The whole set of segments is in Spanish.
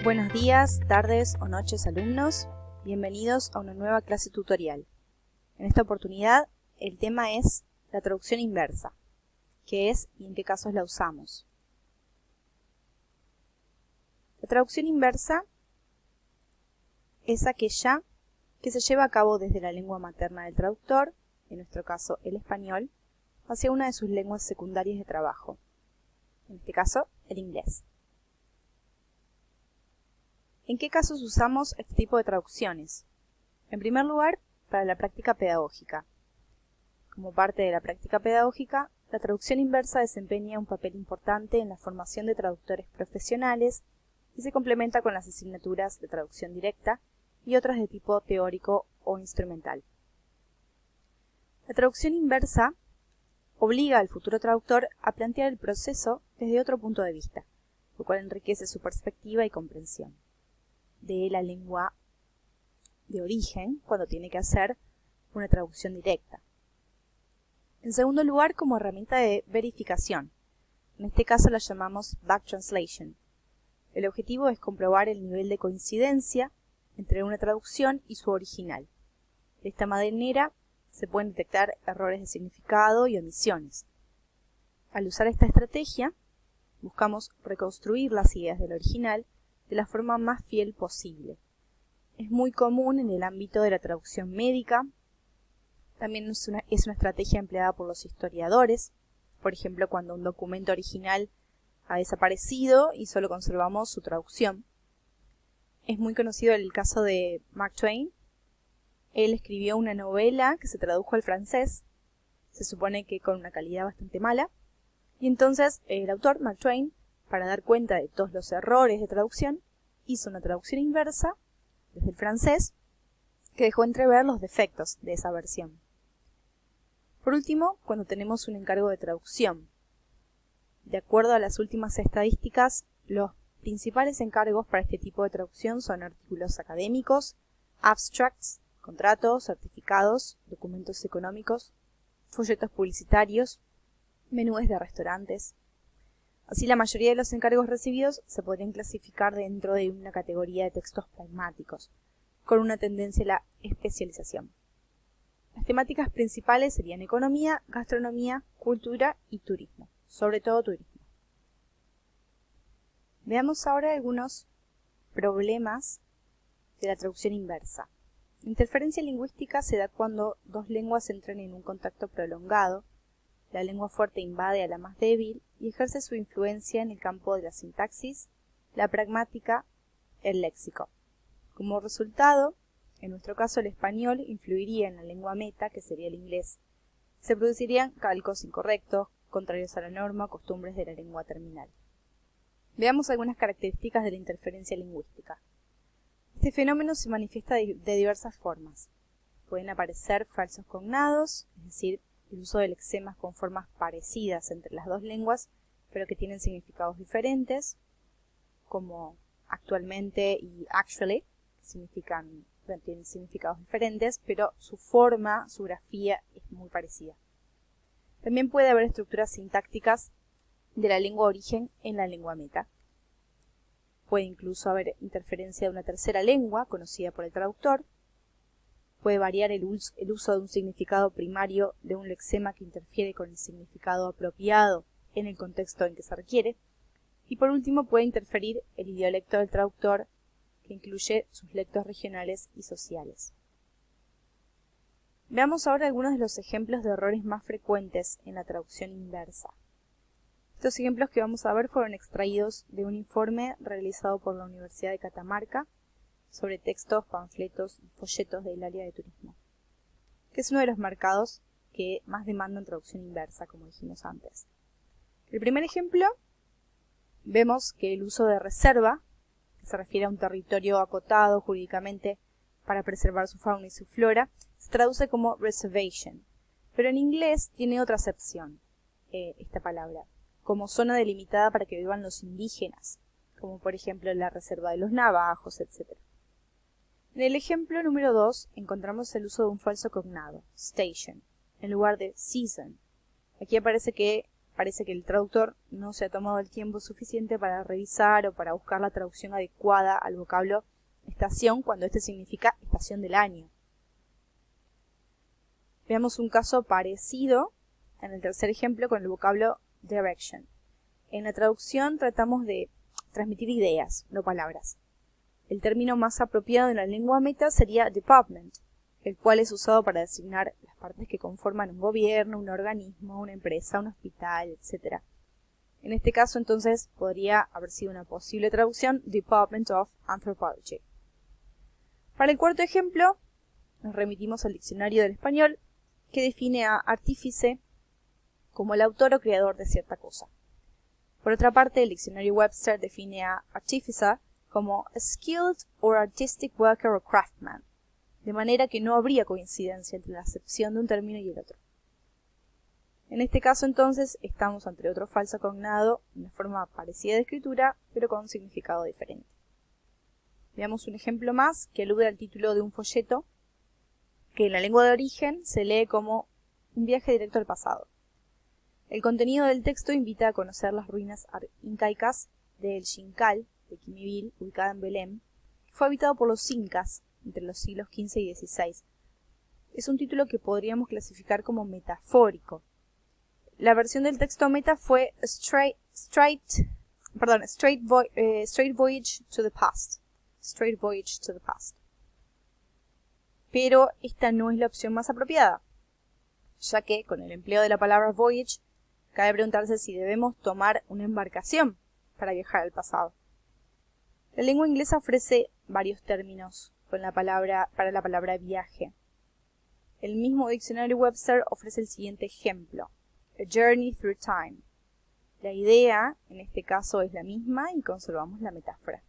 Buenos días, tardes o noches alumnos, bienvenidos a una nueva clase tutorial. En esta oportunidad el tema es la traducción inversa, qué es y en qué casos la usamos. La traducción inversa es aquella que se lleva a cabo desde la lengua materna del traductor, en nuestro caso el español, hacia una de sus lenguas secundarias de trabajo, en este caso el inglés. ¿En qué casos usamos este tipo de traducciones? En primer lugar, para la práctica pedagógica. Como parte de la práctica pedagógica, la traducción inversa desempeña un papel importante en la formación de traductores profesionales y se complementa con las asignaturas de traducción directa y otras de tipo teórico o instrumental. La traducción inversa obliga al futuro traductor a plantear el proceso desde otro punto de vista, lo cual enriquece su perspectiva y comprensión de la lengua de origen cuando tiene que hacer una traducción directa. En segundo lugar, como herramienta de verificación. En este caso la llamamos back translation. El objetivo es comprobar el nivel de coincidencia entre una traducción y su original. De esta manera se pueden detectar errores de significado y omisiones. Al usar esta estrategia, buscamos reconstruir las ideas del original de la forma más fiel posible. Es muy común en el ámbito de la traducción médica. También es una estrategia empleada por los historiadores, por ejemplo cuando un documento original ha desaparecido y solo conservamos su traducción. Es muy conocido el caso de Mark Twain. Él escribió una novela que se tradujo al francés, se supone que con una calidad bastante mala, y entonces el autor, Mark Twain, para dar cuenta de todos los errores de traducción, hizo una traducción inversa desde el francés que dejó entrever los defectos de esa versión. Por último, cuando tenemos un encargo de traducción. De acuerdo a las últimas estadísticas, los principales encargos para este tipo de traducción son artículos académicos, abstracts, contratos, certificados, documentos económicos, folletos publicitarios, menúes de restaurantes. Así, la mayoría de los encargos recibidos se podrían clasificar dentro de una categoría de textos pragmáticos, con una tendencia a la especialización. Las temáticas principales serían economía, gastronomía, cultura y turismo, sobre todo turismo. Veamos ahora algunos problemas de la traducción inversa. La interferencia lingüística se da cuando dos lenguas entran en un contacto prolongado. La lengua fuerte invade a la más débil y ejerce su influencia en el campo de la sintaxis, la pragmática, el léxico. Como resultado, en nuestro caso el español influiría en la lengua meta, que sería el inglés. Se producirían calcos incorrectos, contrarios a la norma, costumbres de la lengua terminal. Veamos algunas características de la interferencia lingüística. Este fenómeno se manifiesta de diversas formas. Pueden aparecer falsos cognados, es decir, el uso de lexemas con formas parecidas entre las dos lenguas, pero que tienen significados diferentes, como actualmente y actually, que tienen significados diferentes, pero su forma, su grafía es muy parecida. También puede haber estructuras sintácticas de la lengua origen en la lengua meta. Puede incluso haber interferencia de una tercera lengua, conocida por el traductor. Puede variar el uso de un significado primario de un lexema que interfiere con el significado apropiado en el contexto en que se requiere. Y por último puede interferir el idiolecto del traductor, que incluye sus lectos regionales y sociales. Veamos ahora algunos de los ejemplos de errores más frecuentes en la traducción inversa. Estos ejemplos que vamos a ver fueron extraídos de un informe realizado por la Universidad de Catamarca sobre textos, panfletos y folletos del área de turismo, que es uno de los mercados que más demandan traducción inversa, como dijimos antes. El primer ejemplo, vemos que el uso de reserva, que se refiere a un territorio acotado jurídicamente para preservar su fauna y su flora, se traduce como reservation, pero en inglés tiene otra acepción, esta palabra, como zona delimitada para que vivan los indígenas, como por ejemplo la reserva de los navajos, etc. En el ejemplo número 2 encontramos el uso de un falso cognado, station, en lugar de season. Aquí aparece que parece que el traductor no se ha tomado el tiempo suficiente para revisar o para buscar la traducción adecuada al vocablo estación cuando este significa estación del año. Veamos un caso parecido en el tercer ejemplo con el vocablo direction. En la traducción tratamos de transmitir ideas, no palabras. El término más apropiado en la lengua meta sería department, el cual es usado para designar las partes que conforman un gobierno, un organismo, una empresa, un hospital, etc. En este caso, entonces, podría haber sido una posible traducción Department of Anthropology. Para el cuarto ejemplo, nos remitimos al diccionario del español, que define a artífice como el autor o creador de cierta cosa. Por otra parte, el diccionario Webster define a artificer como a skilled or artistic worker or craftsman, de manera que no habría coincidencia entre la acepción de un término y el otro. En este caso, entonces, estamos ante otro falso cognado, una forma parecida de escritura, pero con un significado diferente. Veamos un ejemplo más que alude al título de un folleto, que en la lengua de origen se lee como un viaje directo al pasado. El contenido del texto invita a conocer las ruinas incaicas del Xincal, de Quimivil, ubicada en Belém, que fue habitado por los incas entre los siglos XV y XVI. Es un título que podríamos clasificar como metafórico. La versión del texto meta fue Straight Voyage to the Past. Straight Voyage to the Past. Pero esta no es la opción más apropiada, ya que con el empleo de la palabra voyage, cabe preguntarse si debemos tomar una embarcación para viajar al pasado. La lengua inglesa ofrece varios términos para la palabra viaje. El mismo diccionario Webster ofrece el siguiente ejemplo: a journey through time. La idea, en este caso, es la misma y conservamos la metáfora.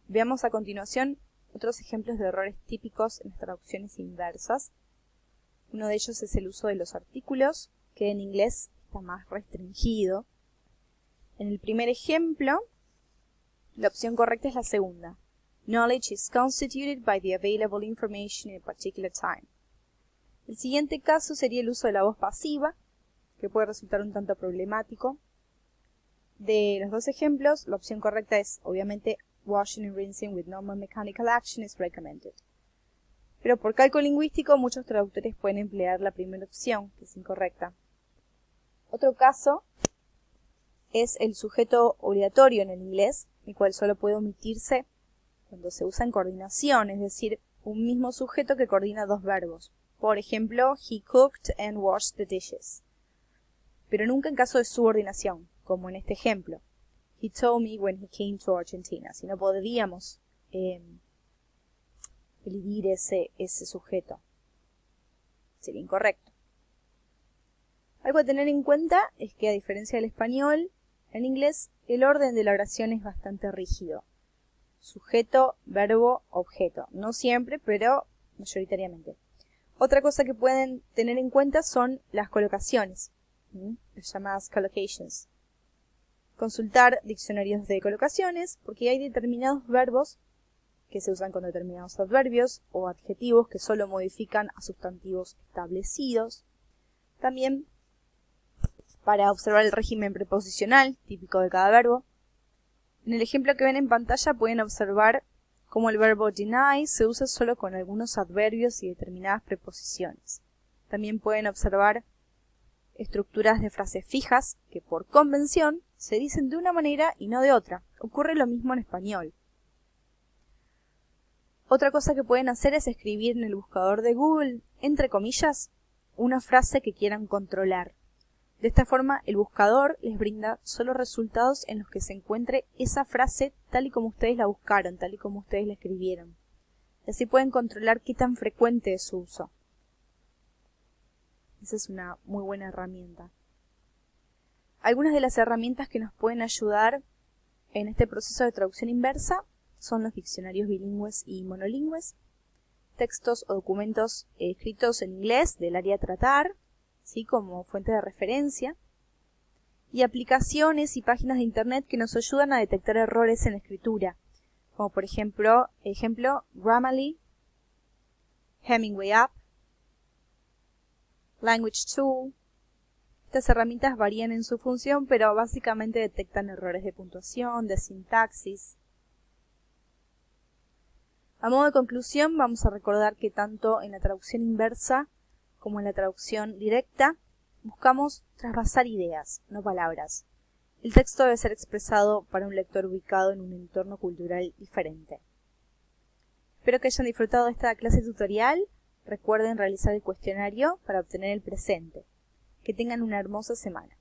Veamos a continuación otros ejemplos de errores típicos en las traducciones inversas. Uno de ellos es el uso de los artículos, que en inglés está más restringido. En el primer ejemplo, la opción correcta es la segunda. Knowledge is constituted by the available information in a particular time. El siguiente caso sería el uso de la voz pasiva, que puede resultar un tanto problemático. De los dos ejemplos, la opción correcta es, obviamente, washing and rinsing with normal mechanical action is recommended. Pero por cálculo lingüístico, muchos traductores pueden emplear la primera opción, que es incorrecta. Otro caso es el sujeto obligatorio en el inglés, el cual solo puede omitirse cuando se usa en coordinación, es decir, un mismo sujeto que coordina dos verbos. Por ejemplo, he cooked and washed the dishes. Pero nunca en caso de subordinación, como en este ejemplo. He told me when he came to Argentina. Si no podríamos elidir ese sujeto. Sería incorrecto. Algo a tener en cuenta es que, a diferencia del español, en inglés el orden de la oración es bastante rígido. Sujeto, verbo, objeto. No siempre, pero mayoritariamente. Otra cosa que pueden tener en cuenta son las colocaciones, las llamadas collocations. Consultar diccionarios de colocaciones, porque hay determinados verbos que se usan con determinados adverbios o adjetivos que solo modifican a sustantivos establecidos. También para observar el régimen preposicional típico de cada verbo. En el ejemplo que ven en pantalla pueden observar cómo el verbo deny se usa solo con algunos adverbios y determinadas preposiciones. También pueden observar estructuras de frases fijas que por convención se dicen de una manera y no de otra. Ocurre lo mismo en español. Otra cosa que pueden hacer es escribir en el buscador de Google, entre comillas, una frase que quieran controlar. De esta forma, el buscador les brinda solo resultados en los que se encuentre esa frase tal y como ustedes la buscaron, tal y como ustedes la escribieron. Y así pueden controlar qué tan frecuente es su uso. Esa es una muy buena herramienta. Algunas de las herramientas que nos pueden ayudar en este proceso de traducción inversa son los diccionarios bilingües y monolingües, textos o documentos escritos en inglés del área a tratar, ¿sí?, como fuente de referencia, y aplicaciones y páginas de internet que nos ayudan a detectar errores en la escritura, como por ejemplo Grammarly, Hemingway App, Language Tool, Estas herramientas varían en su función, pero básicamente detectan errores de puntuación, de sintaxis. A modo de conclusión, vamos a recordar que tanto en la traducción inversa como en la traducción directa, buscamos trasvasar ideas, no palabras. El texto debe ser expresado para un lector ubicado en un entorno cultural diferente. Espero que hayan disfrutado de esta clase tutorial. Recuerden realizar el cuestionario para obtener el presente. Que tengan una hermosa semana.